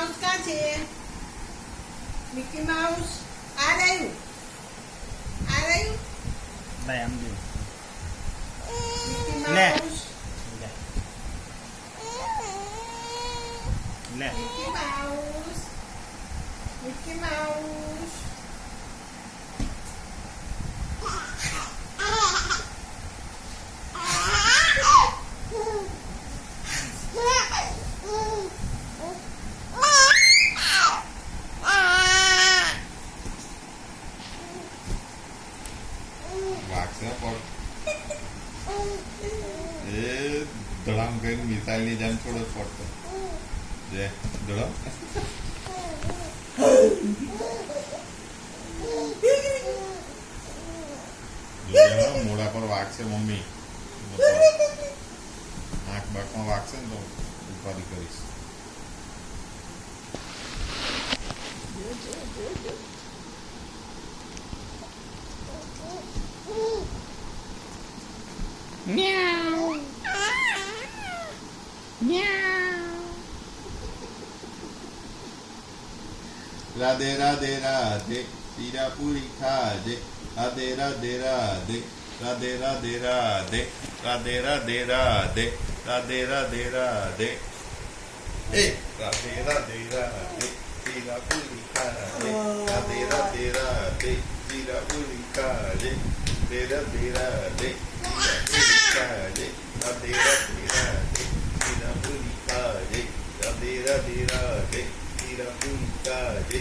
Mouse ક્યાં છે? Mickey mouse આ રહ્યું. ભાઈ આમ જો મિકી લે. માઉસ. લે મિકી માઉસ. Mickey Mouse. વાગશે પણ એ ધડામ કરીને મિસાઇલ ની જેમ થોડો ફોટો જે ધડામ મોડા પર વાગશે મમ્મી આંખ બાકમાં વાગશે ને તો ઉપાધિ કરીશ. મ્યાઉ મ્યાઉ. રાધે રાધે રાધે તીરા પૂરી ખાજે રાધે રાધે રાધે રાધે રાધે રાધે રાધે રાધે રાધે રાધે રાધે રાધે એ રાધે રાધે રાધે તીરા પૂરી ખાજે રાધે રાધે રાધે તીરા પૂરી ખાજે રાધે રાધે રાધે રાધે રાધે તીરા પૂરી ખાજે રાધે રાધે રાધે તીરા પૂરી ખાજે